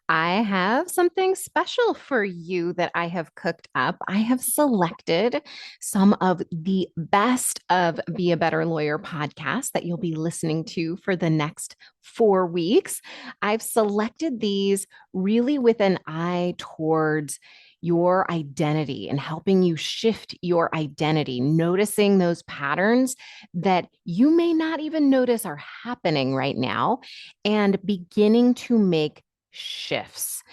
I have something special for you that I have cooked up. I have selected some of the best of Be a Better Lawyer podcasts that you'll be listening to for the next 4 weeks. I've selected these really with an eye towards your identity and helping you shift your identity, noticing those patterns that you may not even notice are happening right now, and beginning to make shifts.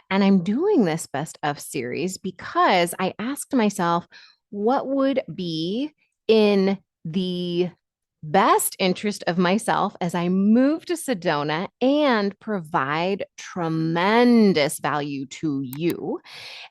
And I'm doing this best of series because I asked myself, what would be in the best interest of myself as I move to Sedona and provide tremendous value to you?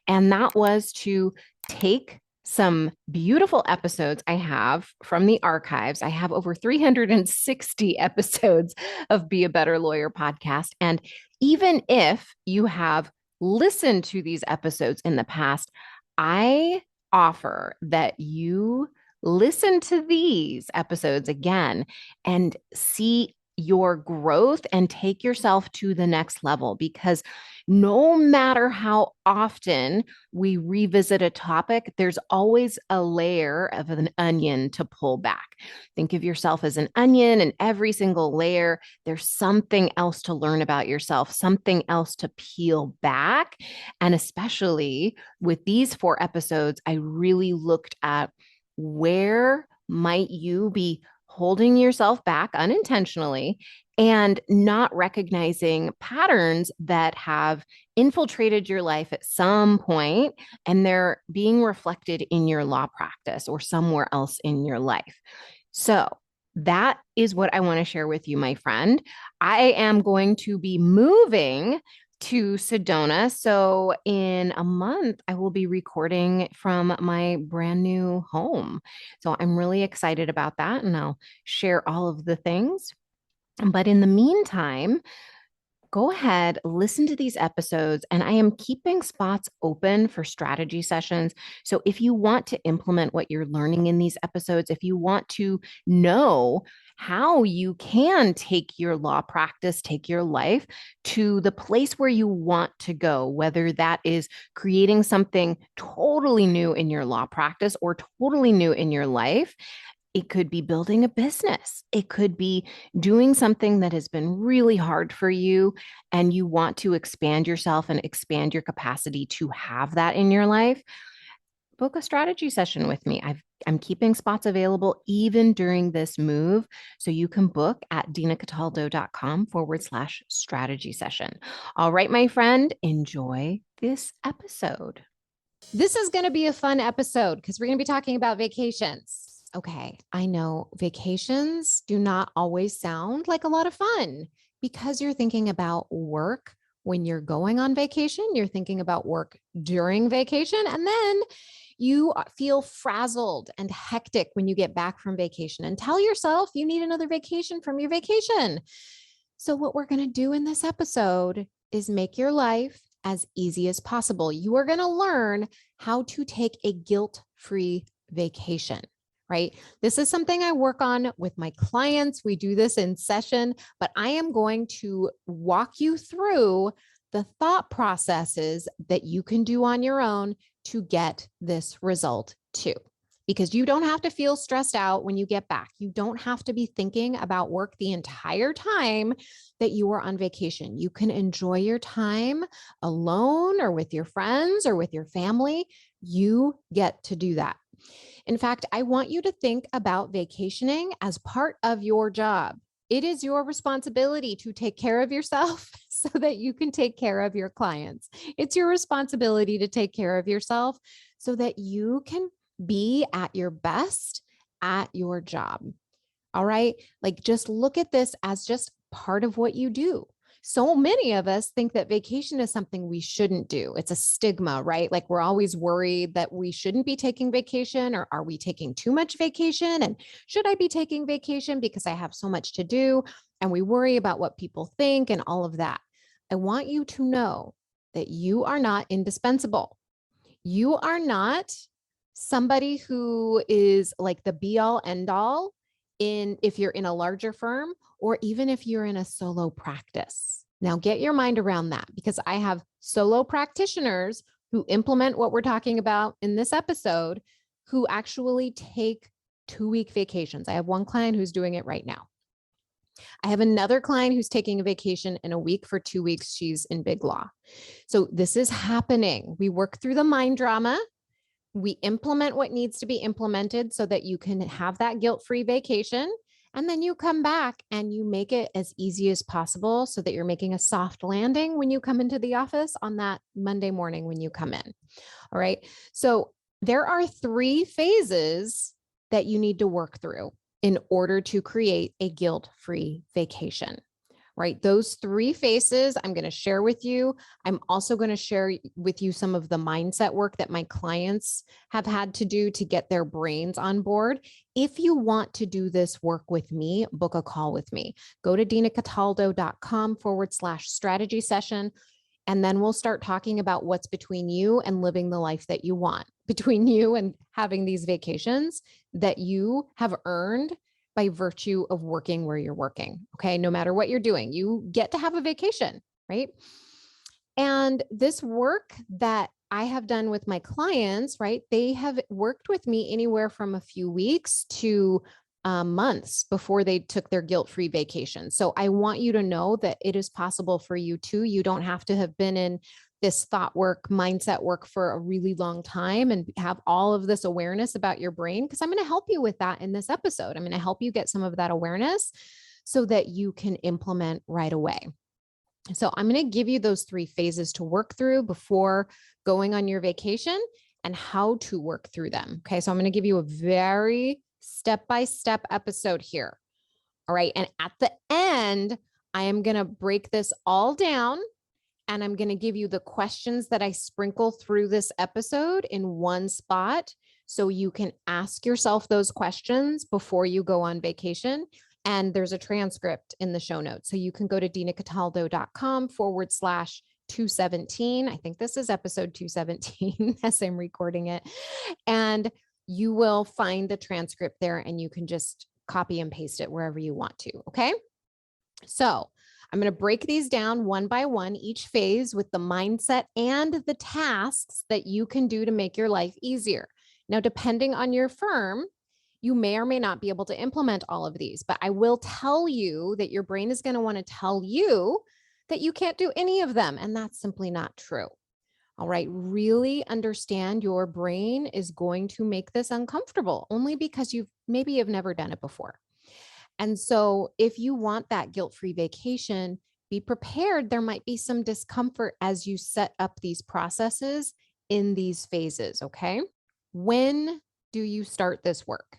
And that was to take some beautiful episodes I have from the archives. I have over 360 episodes of Be a Better Lawyer podcast. And even if you have listened to these episodes in the past, I offer that you listen to these episodes again and see your growth and take yourself to the next level, because no matter how often we revisit a topic, there's always a layer of an onion to pull back. Think of yourself as an onion, and every single layer, there's something else to learn about yourself, something else to peel back. And especially with these 4 episodes, I really looked at where might you be holding yourself back unintentionally and not recognizing patterns that have infiltrated your life at some point, and they're being reflected in your law practice or somewhere else in your life. So that is what I want to share with you, my friend. I am going to be moving to Sedona. So in a month, I will be recording from my brand new home. So I'm really excited about that, and I'll share all of the things. But in the meantime, go ahead, listen to these episodes, and I am keeping spots open for strategy sessions. So if you want to implement what you're learning in these episodes, if you want to know how you can take your law practice, take your life to the place where you want to go, whether that is creating something totally new in your law practice or totally new in your life. It could be building a business. It could be doing something that has been really hard for you and you want to expand yourself and expand your capacity to have that in your life. Book a strategy session with me. I'm keeping spots available even during this move. So you can book at dinacataldo.com/strategy session. All right, my friend, enjoy this episode. This is going to be a fun episode because we're going to be talking about vacations. Okay, I know vacations do not always sound like a lot of fun because you're thinking about work when you're going on vacation, you're thinking about work during vacation, and then you feel frazzled and hectic when you get back from vacation and tell yourself you need another vacation from your vacation. So, what we're going to do in this episode is make your life as easy as possible. You are going to learn how to take a guilt-free vacation, right? This is something I work on with my clients. We do this in session, but I am going to walk you through the thought processes that you can do on your own to get this result too. Because you don't have to feel stressed out when you get back. You don't have to be thinking about work the entire time that you are on vacation. You can enjoy your time alone or with your friends or with your family. You get to do that. In fact, I want you to think about vacationing as part of your job. It is your responsibility to take care of yourself so that you can take care of your clients. It's your responsibility to take care of yourself so that you can be at your best at your job. All right. Like, just look at this as just part of what you do. So many of us think that vacation is something we shouldn't do. It's a stigma, right? Like, we're always worried that we shouldn't be taking vacation, or are we taking too much vacation? And should I be taking vacation because I have so much to do? And we worry about what people think and all of that. I want you to know that you are not indispensable. You are not somebody who is like the be all end all in if you're in a larger firm or even if you're in a solo practice. Now get your mind around that, because I have solo practitioners who implement what we're talking about in this episode who actually take 2-week vacations. I have one client who's doing it right now. I have another client who's taking a vacation in a week for 2 weeks. She's in big law. So this is happening. We work through the mind drama. We implement what needs to be implemented so that you can have that guilt-free vacation. And then you come back and you make it as easy as possible so that you're making a soft landing when you come into the office on that Monday morning when you come in. All right. So there are 3 phases that you need to work through in order to create a guilt-free vacation, right? Those 3 phases I'm going to share with you. I'm also going to share with you some of the mindset work that my clients have had to do to get their brains on board. If you want to do this work with me, book a call with me. Go to dinacataldo.com/strategy session. And then we'll start talking about what's between you and living the life that you want, between you and having these vacations that you have earned by virtue of working where you're working. Okay. No matter what you're doing, you get to have a vacation, right? And this work that I have done with my clients, right? They have worked with me anywhere from a few weeks to months before they took their guilt-free vacation. So I want you to know that it is possible for you too. You don't have to have been in this thought work, mindset work for a really long time and have all of this awareness about your brain, because I'm going to help you with that in this episode. I'm going to help you get some of that awareness so that you can implement right away. So I'm going to give you those 3 phases to work through before going on your vacation and how to work through them. Okay. So I'm going to give you a very step-by-step episode here. All right. And at the end, I am going to break this all down and I'm going to give you the questions that I sprinkle through this episode in one spot so you can ask yourself those questions before you go on vacation. And there's a transcript in the show notes. So you can go to dinacataldo.com/217. I think this is episode 217 as I'm recording it. And you will find the transcript there and you can just copy and paste it wherever you want to. Okay. So I'm going to break these down one by one, each phase with the mindset and the tasks that you can do to make your life easier. Now, depending on your firm, you may or may not be able to implement all of these, but I will tell you that your brain is going to want to tell you that you can't do any of them. And that's simply not true. All right. Really understand your brain is going to make this uncomfortable only because you maybe have never done it before. And so if you want that guilt-free vacation, be prepared. There might be some discomfort as you set up these processes in these phases. Okay. When do you start this work?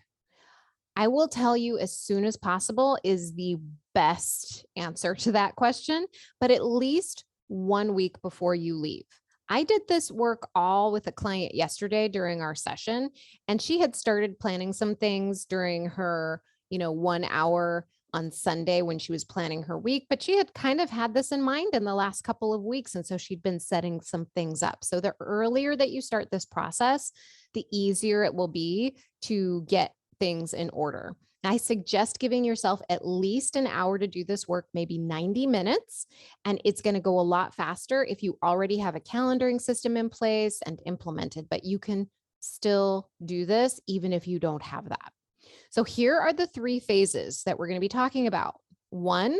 I will tell you as soon as possible is the best answer to that question, but at least 1 week before you leave. I did this work all with a client yesterday during our session, and she had started planning some things during her, 1 hour on Sunday when she was planning her week, but she had kind of had this in mind in the last couple of weeks. And so she'd been setting some things up. So the earlier that you start this process, the easier it will be to get things in order. I suggest giving yourself at least an hour to do this work, maybe 90 minutes, and it's going to go a lot faster if you already have a calendaring system in place and implemented, but you can still do this even if you don't have that. So here are the 3 phases that we're going to be talking about. 1,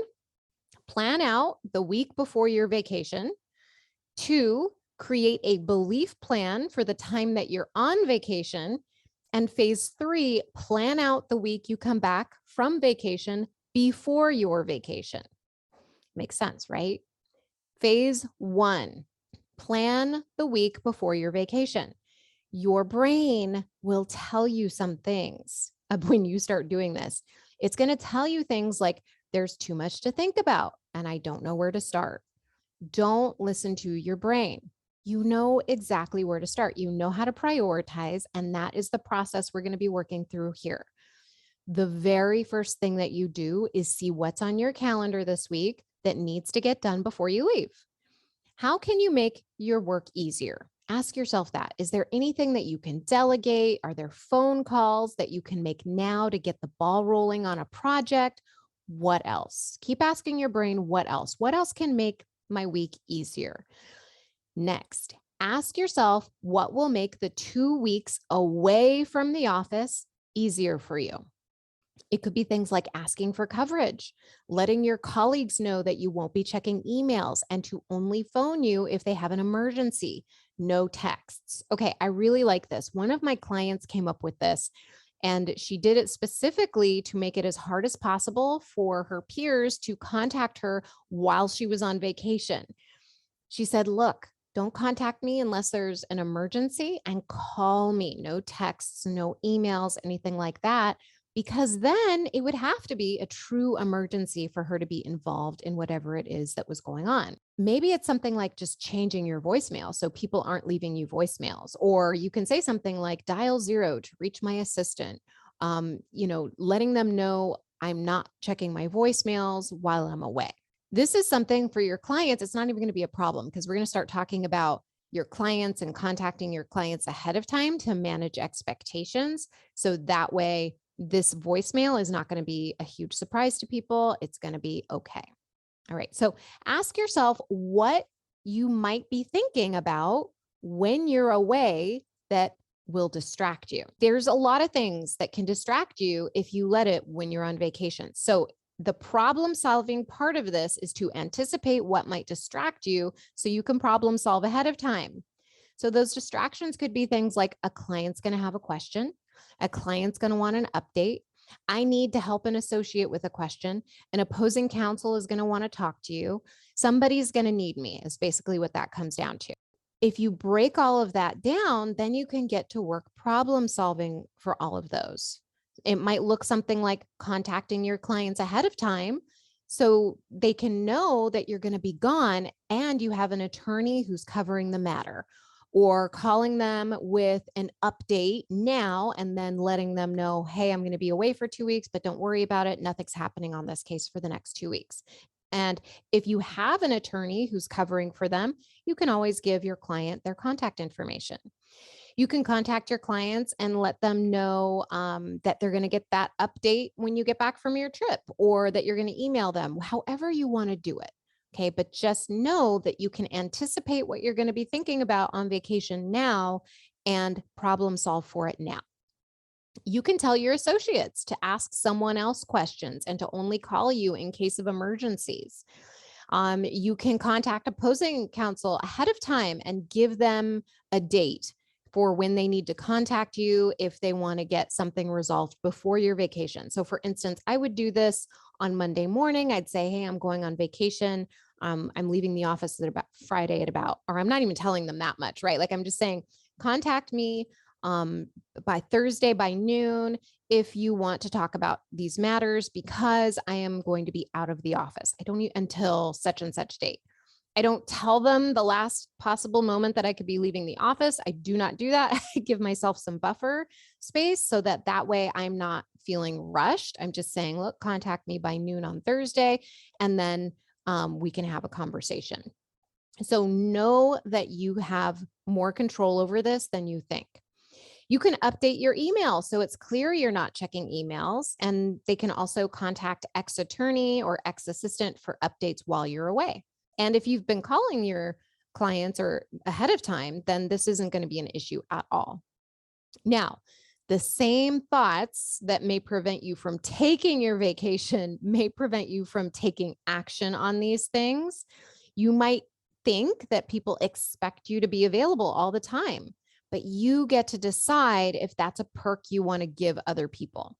plan out the week before your vacation. 2, create a belief plan for the time that you're on vacation. And phase 3, plan out the week you come back from vacation before your vacation. Makes sense, right? Phase 1, plan the week before your vacation. Your brain will tell you some things when you start doing this. It's going to tell you things like, there's too much to think about, and I don't know where to start. Don't listen to your brain. You know exactly where to start. You know how to prioritize, and that is the process we're going to be working through here. The very first thing that you do is see what's on your calendar this week that needs to get done before you leave. How can you make your work easier? Ask yourself that. Is there anything that you can delegate? Are there phone calls that you can make now to get the ball rolling on a project? what else? Keep asking your brain, what else? What else can make my week easier? Next, ask yourself what will make the 2 weeks away from the office easier for you. It could be things like asking for coverage, letting your colleagues know that you won't be checking emails and to only phone you if they have an emergency, no texts. Okay, I really like this. One of my clients came up with this, and she did it specifically to make it as hard as possible for her peers to contact her while she was on vacation. She said, look, don't contact me unless there's an emergency and call me. No texts, no emails, anything like that, because then it would have to be a true emergency for her to be involved in whatever it is that was going on. Maybe it's something like just changing your voicemail so people aren't leaving you voicemails, or you can say something like dial 0 to reach my assistant. Letting them know I'm not checking my voicemails while I'm away. This is something for your clients. It's not even going to be a problem because we're going to start talking about your clients and contacting your clients ahead of time to manage expectations. So that way, this voicemail is not going to be a huge surprise to people. It's going to be okay. All right. So ask yourself what you might be thinking about when you're away that will distract you. There's a lot of things that can distract you if you let it when you're on vacation. So the problem solving part of this is to anticipate what might distract you so you can problem solve ahead of time. So those distractions could be things like a client's going to have a question, a client's going to want an update. I need to help an associate with a question. An opposing counsel is going to want to talk to you. Somebody's going to need me, is basically what that comes down to. If you break all of that down, then you can get to work problem solving for all of those. It might look something like contacting your clients ahead of time so they can know that you're going to be gone and you have an attorney who's covering the matter, or calling them with an update now and then letting them know, hey, I'm going to be away for 2 weeks, but don't worry about it. Nothing's happening on this case for the next 2 weeks. And if you have an attorney who's covering for them, you can always give your client their contact information. You can contact your clients and let them know that they're going to get that update when you get back from your trip, or that you're going to email them, however you want to do it. Okay. But just know that you can anticipate what you're going to be thinking about on vacation now and problem solve for it now. You can tell your associates to ask someone else questions and to only call you in case of emergencies. You can contact opposing counsel ahead of time and give them a date for when they need to contact you if they want to get something resolved before your vacation. So for instance, I would do this on Monday morning. I'd say, hey, I'm going on vacation. I'm leaving the office at about Friday at about, or I'm not even telling them that much, right? Like I'm just saying, contact me by Thursday by noon if you want to talk about these matters, because I am going to be out of the office. I don't need until such and such date. I don't tell them the last possible moment that I could be leaving the office. I do not do that. I give myself some buffer space so that way I'm not feeling rushed. I'm just saying, look, contact me by noon on Thursday, and then we can have a conversation. So know that you have more control over this than you think. You can update your email so it's clear you're not checking emails, and they can also contact ex-attorney or ex-assistant for updates while you're away. And if you've been calling your clients or ahead of time, then this isn't going to be an issue at all. Now, the same thoughts that may prevent you from taking your vacation may prevent you from taking action on these things. You might think that people expect you to be available all the time, but you get to decide if that's a perk you want to give other people.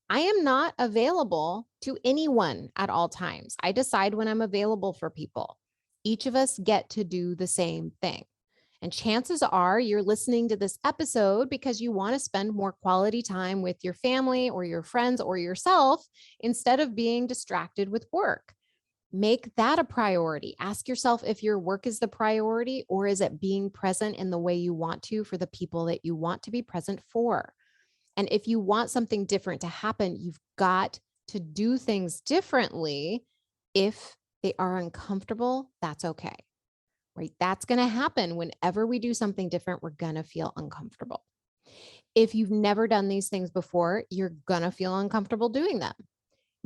I am not available to anyone at all times. I decide when I'm available for people. Each of us get to do the same thing. And chances are you're listening to this episode because you want to spend more quality time with your family or your friends or yourself instead of being distracted with work. Make that a priority. Ask yourself if your work is the priority, or is it being present in the way you want to for the people that you want to be present for? And if you want something different to happen, you've got to do things differently. If they are uncomfortable, that's okay, right? That's going to happen. Whenever we do something different, we're going to feel uncomfortable. If you've never done these things before, you're going to feel uncomfortable doing them.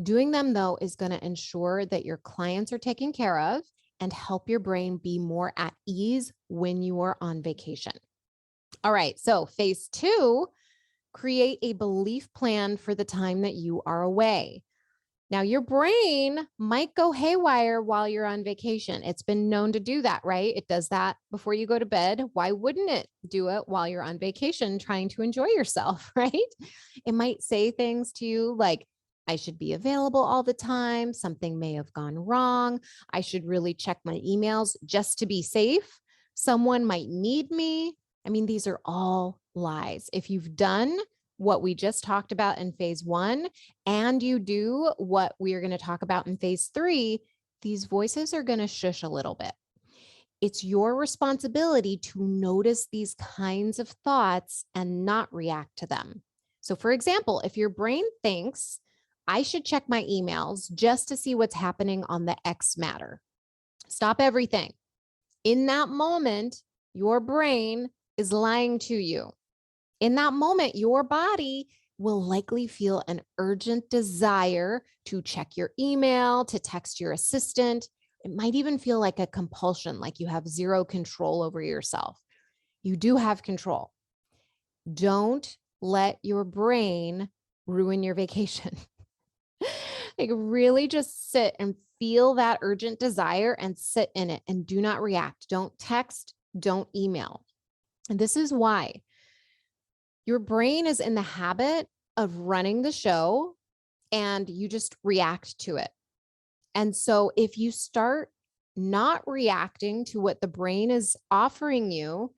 Doing them, though, is going to ensure that your clients are taken care of and help your brain be more at ease when you are on vacation. All right. So, phase two, create a belief plan for the time that you are away. Now, your brain might go haywire while you're on vacation. It's been known to do that, right? It does that before you go to bed. Why wouldn't it do it while you're on vacation trying to enjoy yourself, right? It might say things to you like, I should be available all the time. Something may have gone wrong. I should really check my emails just to be safe. Someone might need me. I mean, these are all lies. If you've done what we just talked about in phase one, and you do what we are going to talk about in phase three, these voices are going to shush a little bit. It's your responsibility to notice these kinds of thoughts and not react to them. So, for example, if your brain thinks, I should check my emails just to see what's happening on the X matter, stop everything. In that moment, your brain is lying to you. In that moment, your body will likely feel an urgent desire to check your email, to text your assistant. It might even feel like a compulsion, like you have zero control over yourself. You do have control. Don't let your brain ruin your vacation. Like, really just sit and feel that urgent desire and sit in it and do not react. Don't text, don't email. And this is why your brain is in the habit of running the show and you just react to it. And so if you start not reacting to what the brain is offering you,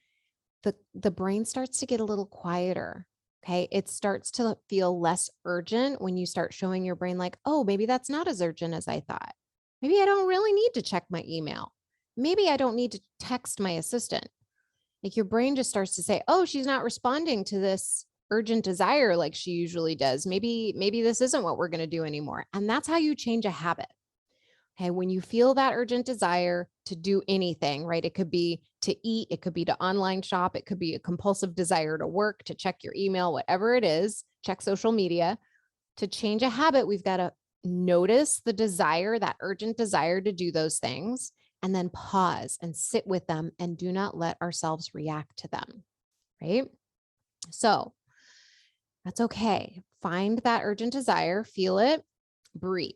the brain starts to get a little quieter. Okay. It starts to feel less urgent when you start showing your brain, like, oh, maybe that's not as urgent as I thought. Maybe I don't really need to check my email. Maybe I don't need to text my assistant. Like, your brain just starts to say, oh, she's not responding to this urgent desire like she usually does. Maybe this isn't what we're going to do anymore. And that's how you change a habit. Okay. When you feel that urgent desire to do anything, right? It could be to eat, it could be to online shop, it could be a compulsive desire to work, to check your email, whatever it is, check social media. To change a habit, we've got to notice the desire, that urgent desire to do those things, and then pause and sit with them and do not let ourselves react to them, right? So that's okay. Find that urgent desire, feel it, breathe.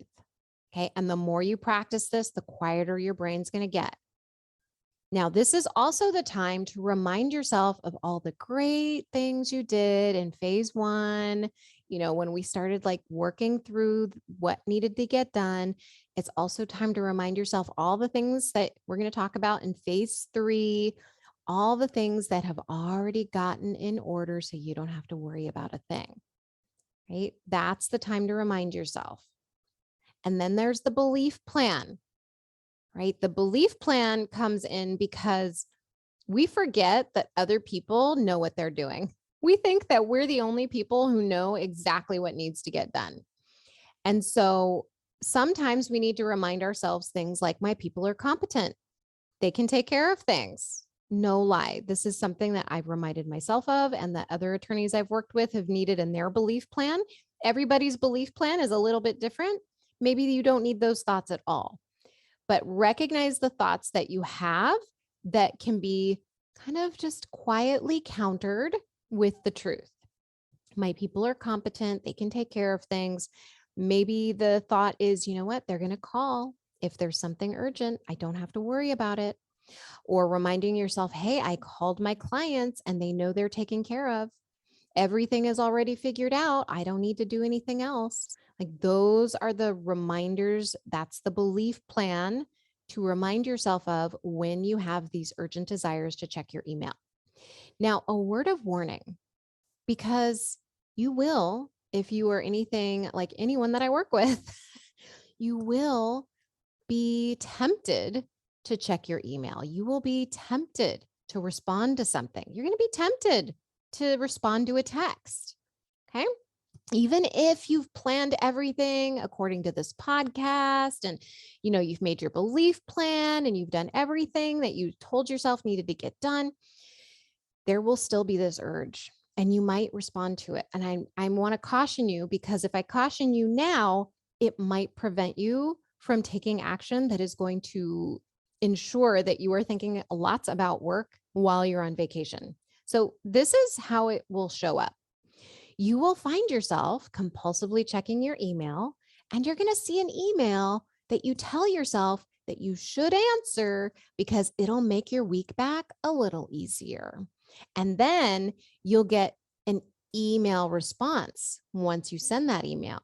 Okay. And the more you practice this, the quieter your brain's going to get. Now, this is also the time to remind yourself of all the great things you did in phase one. You know, when we started like working through what needed to get done, it's also time to remind yourself all the things that we're going to talk about in phase three, all the things that have already gotten in order so you don't have to worry about a thing, right? That's the time to remind yourself. And then there's the belief plan, right? The belief plan comes in because we forget that other people know what they're doing. We think that we're the only people who know exactly what needs to get done. And so sometimes we need to remind ourselves things like, my people are competent. They can take care of things. No lie. This is something that I've reminded myself of and that other attorneys I've worked with have needed in their belief plan. Everybody's belief plan is a little bit different. Maybe you don't need those thoughts at all, but recognize the thoughts that you have that can be kind of just quietly countered with the truth. My people are competent. They can take care of things. Maybe the thought is, you know what? They're going to call if there's something urgent. I don't have to worry about it. Or reminding yourself, hey, I called my clients and they know they're taken care of. Everything is already figured out. I don't need to do anything else. Like, those are the reminders. That's the belief plan to remind yourself of when you have these urgent desires to check your email. Now, a word of warning, because you will, if you are anything like anyone that I work with, you will be tempted to check your email. You will be tempted to respond to something. You're going to be tempted to respond to a text. Okay. Even if you've planned everything according to this podcast and, you know, you've made your belief plan and you've done everything that you told yourself needed to get done, there will still be this urge and you might respond to it. And I want to caution you, because if I caution you now, it might prevent you from taking action that is going to ensure that you are thinking lots about work while you're on vacation. So, this is how it will show up. You will find yourself compulsively checking your email, and you're going to see an email that you tell yourself that you should answer because it'll make your week back a little easier. And then you'll get an email response once you send that email.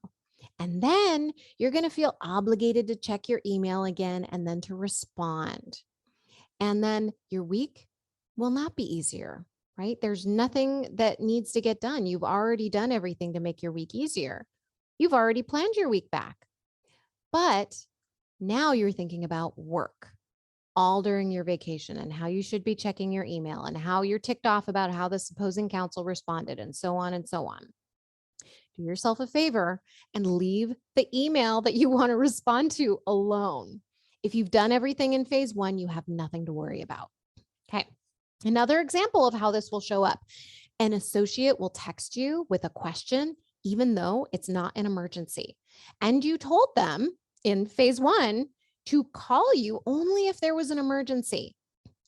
And then you're going to feel obligated to check your email again and then to respond. And then your week will not be easier, right? There's nothing that needs to get done. You've already done everything to make your week easier. You've already planned your week back. But now you're thinking about work all during your vacation and how you should be checking your email and how you're ticked off about how the opposing counsel responded and so on and so on. Do yourself a favor and leave the email that you want to respond to alone. If you've done everything in phase one, you have nothing to worry about. Okay. Another example of how this will show up: an associate will text you with a question, even though it's not an emergency. And you told them in phase one to call you only if there was an emergency.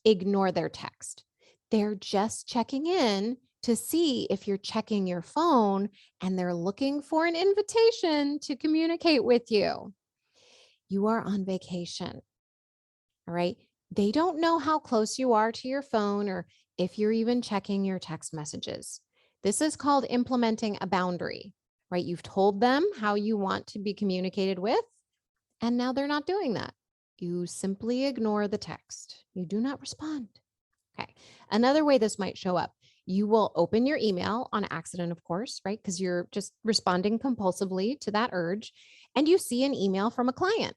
Ignore their text. They're just checking in to see if you're checking your phone, and they're looking for an invitation to communicate with you. You are on vacation. All right. They don't know how close you are to your phone or if you're even checking your text messages. This is called implementing a boundary, right? You've told them how you want to be communicated with, and now they're not doing that. You simply ignore the text. You do not respond. Okay. Another way this might show up: you will open your email on accident, of course, right? Because you're just responding compulsively to that urge, and you see an email from a client.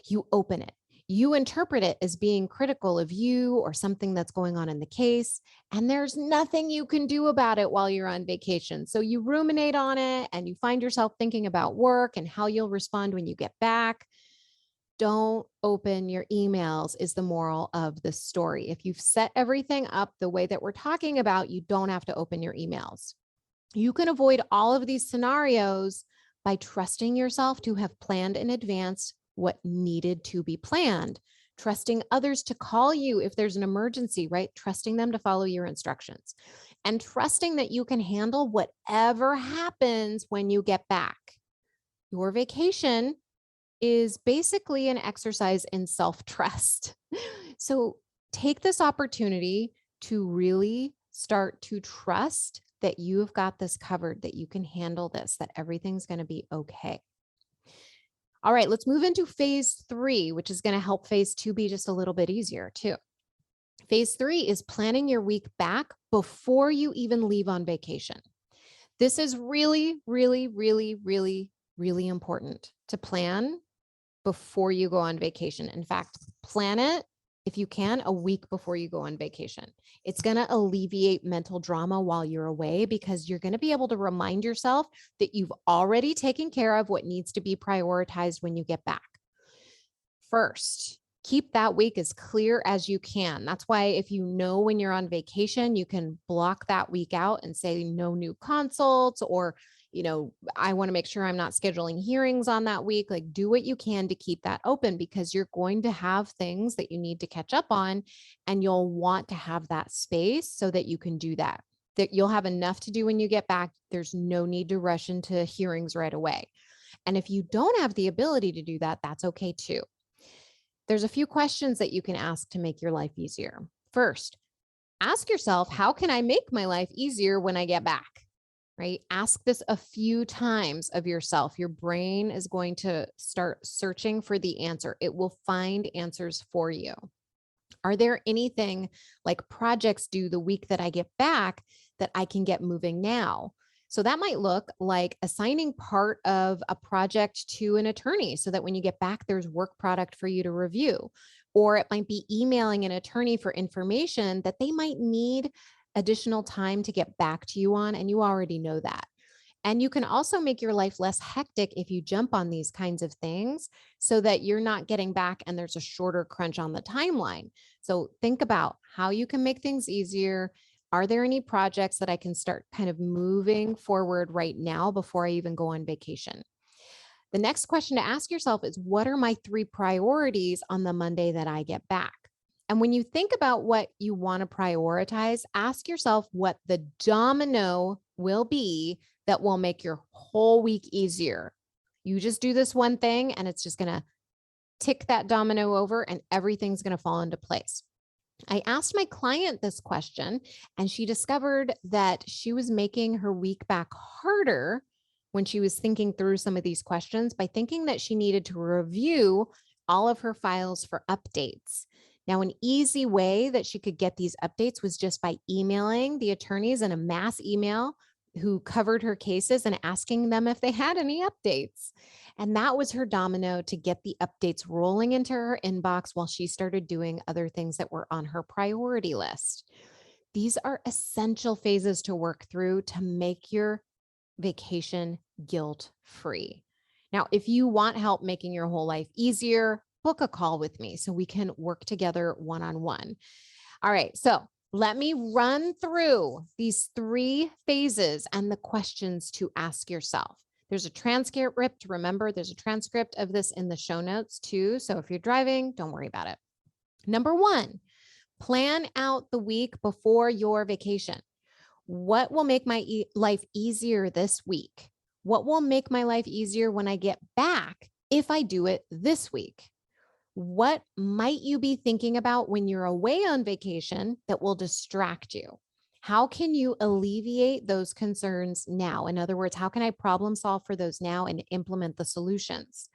You open it. You interpret it as being critical of you or something that's going on in the case, and there's nothing you can do about it while you're on vacation. So you ruminate on it and you find yourself thinking about work and how you'll respond when you get back. Don't open your emails is the moral of the story. If you've set everything up the way that we're talking about, you don't have to open your emails. You can avoid all of these scenarios by trusting yourself to have planned in advance what needed to be planned, trusting others to call you if there's an emergency, right? Trusting them to follow your instructions, and trusting that you can handle whatever happens when you get back. Your vacation is basically an exercise in self-trust. So take this opportunity to really start to trust that you've got this covered, that you can handle this, that everything's going to be okay. All right, let's move into phase three, which is going to help phase two be just a little bit easier too. Phase three is planning your week back before you even leave on vacation. This is really, really, really, really, really important to plan before you go on vacation. In fact, plan it, if you can, a week before you go on vacation. It's going to alleviate mental drama while you're away, because you're going to be able to remind yourself that you've already taken care of what needs to be prioritized when you get back. First, keep that week as clear as you can. That's why if you know when you're on vacation, you can block that week out and say no new consults, or I want to make sure I'm not scheduling hearings on that week. Like, do what you can to keep that open, because you're going to have things that you need to catch up on, and you'll want to have that space so that you can do that. That you'll have enough to do when you get back. There's no need to rush into hearings right away. And if you don't have the ability to do that, that's okay too. There's a few questions that you can ask to make your life easier. First, ask yourself, how can I make my life easier when I get back? Right? Ask this a few times of yourself. Your brain is going to start searching for the answer. It will find answers for you. Are there anything like projects due the week that I get back that I can get moving now? So that might look like assigning part of a project to an attorney so that when you get back, there's work product for you to review. Or it might be emailing an attorney for information that they might need additional time to get back to you on, and you already know that. And you can also make your life less hectic if you jump on these kinds of things so that you're not getting back and there's a shorter crunch on the timeline. So think about how you can make things easier. Are there any projects that I can start kind of moving forward right now before I even go on vacation? The next question to ask yourself is, what are my 3 priorities on the Monday that I get back? And when you think about what you want to prioritize, ask yourself what the domino will be that will make your whole week easier. You just do this one thing and it's just going to tick that domino over and everything's going to fall into place. I asked my client this question and she discovered that she was making her week back harder when she was thinking through some of these questions by thinking that she needed to review all of her files for updates. Now, an easy way that she could get these updates was just by emailing the attorneys in a mass email who covered her cases and asking them if they had any updates. And that was her domino to get the updates rolling into her inbox while she started doing other things that were on her priority list. These are essential phases to work through to make your vacation guilt-free. Now, if you want help making your whole life easier, book a call with me so we can work together one-on-one. All right, so let me run through these 3 phases and the questions to ask yourself. There's a transcript. Remember, there's a transcript of this in the show notes too. So if you're driving, don't worry about it. Number 1, plan out the week before your vacation. What will make my life easier this week? What will make my life easier when I get back if I do it this week? What might you be thinking about when you're away on vacation that will distract you? How can you alleviate those concerns now? In other words, how can I problem solve for those now and implement the solutions?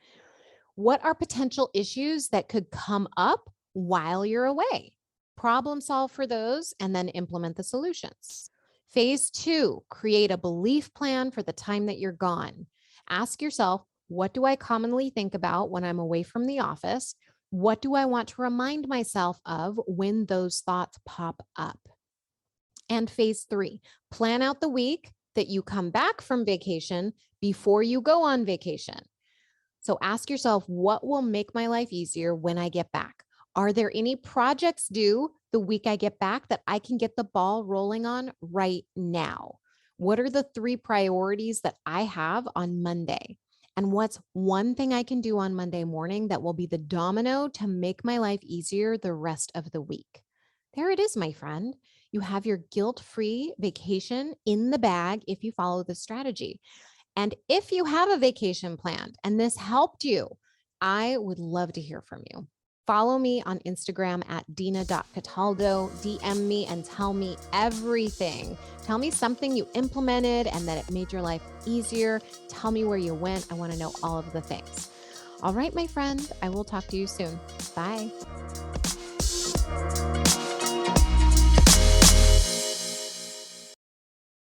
What are potential issues that could come up while you're away? Problem solve for those and then implement the solutions. Phase 2, create a belief plan for the time that you're gone. Ask yourself, what do I commonly think about when I'm away from the office? What do I want to remind myself of when those thoughts pop up? And phase 3, plan out the week that you come back from vacation before you go on vacation. So ask yourself, what will make my life easier when I get back? Are there any projects due the week I get back that I can get the ball rolling on right now? What are the 3 priorities that I have on Monday? And what's one thing I can do on Monday morning that will be the domino to make my life easier the rest of the week? There it is, my friend. You have your guilt-free vacation in the bag if you follow this strategy. And if you have a vacation planned and this helped you, I would love to hear from you. Follow me on Instagram at dina.cataldo. DM me and tell me everything. Tell me something you implemented and that it made your life easier. Tell me where you went. I want to know all of the things. All right, my friend, I will talk to you soon. Bye.